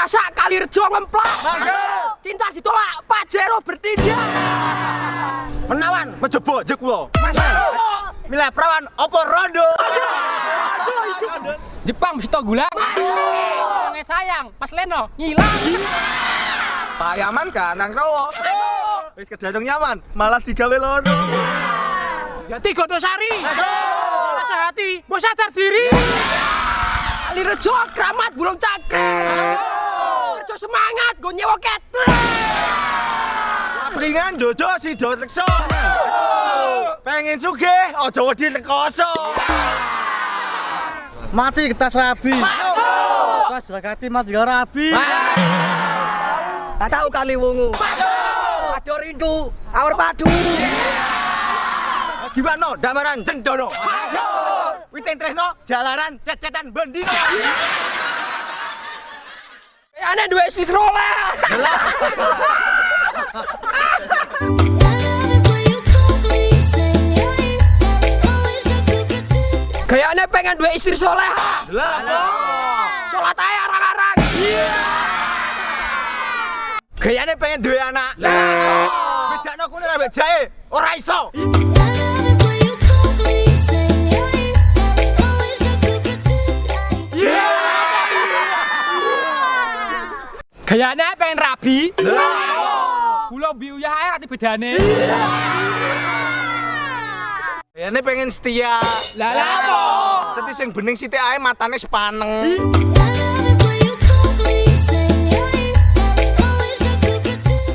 Grasa Kalirejo ngemplak. Masuk. Cinta ditolak Pajero bertindak. Menawan mencoba aja kula. Masuk. Milih perawan opo rondo. Jepang mesti gula. Masuk. Sayang pas Leno ngilang. Pak Yaman kan nang rawo. Wis kedadong nyaman malah digawe loro. Jati Godosari. Rasa hati, mau sadar diri. Kalirejo Kramat Burung Cakre. Kerja semangat, gue nyewa catering. Pringan Jojo si Dotekso. Pengen sugih, aja wedi rekoso. Mati kertas rabi. Kertas rakati mati rabi. Tak tahu kali wungu. Ado rindu, awur padu. Diwano damaran jendono. Witing tresno jalaran cecetan bendino. Aneh duwe sisrole. Gayane pengen duwe istri soleh. Lah apa? Salat ae arang-arang. Gayane pengen duwe anak. Lah bedakno kuwi ambek jae ora iso. Gayane pengen rabi. Gula biuyah ae rati bedane. Gayane pengen setia. Lah apa? Dadi sing bening sithik ae matane sepaneng.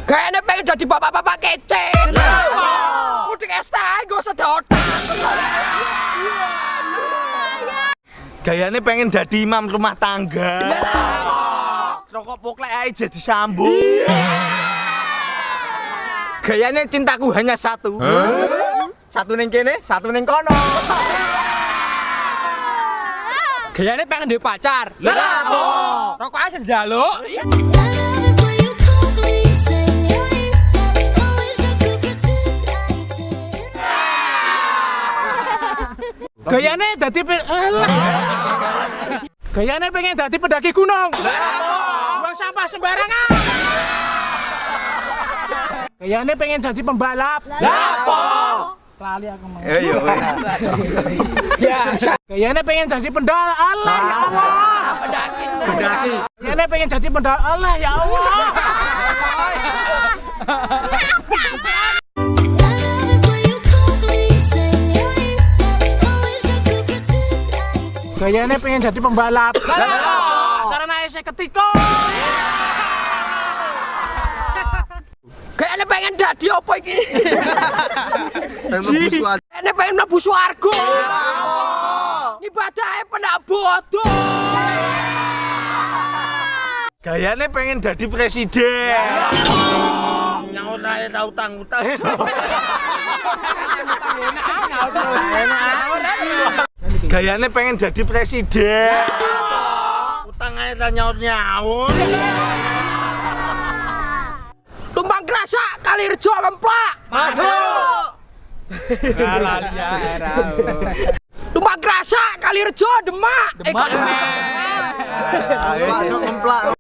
Gayane pengen dadi bapak-bapak kece. Mudik STI go sedotan. Gayane pengen dadi imam rumah tangga. Rokok poklek ae jadi sambung. Gayane cintaku hanya satu. Satu ning kene, satu ning kono. Gayane pengen duwe pacar. Lah apa? Rokok aja njaluk. Gayane dadi Gayane pengen dadi pendaki gunung. Buang sampah sembarangan. Gayane pengen jadi pembalap. Lah apa? Lali aku mau. Iya. Ya, gayane pengen jadi pendal. Allah ya Allah. Pendaki. Gayane pengen jadi pendal. Allah ya Allah. Gayane pengen jadi pembalap. Cara naik saya ketiko. Gayane pengen dadi apa iki? Gayane pengen mlebu swarga. Ibadahe penak bodoh. Gayane pengen dadi presiden. Nyaur ae ta utang-utang. Gayane pengen jadi presiden. Utang ae ta nyaur-nyaur. Tumpang Grasa Kalirejo ngemplak. Masuk. Lali ya era. Tumpang Grasa Kalirejo Demak. Masuk ngemplak.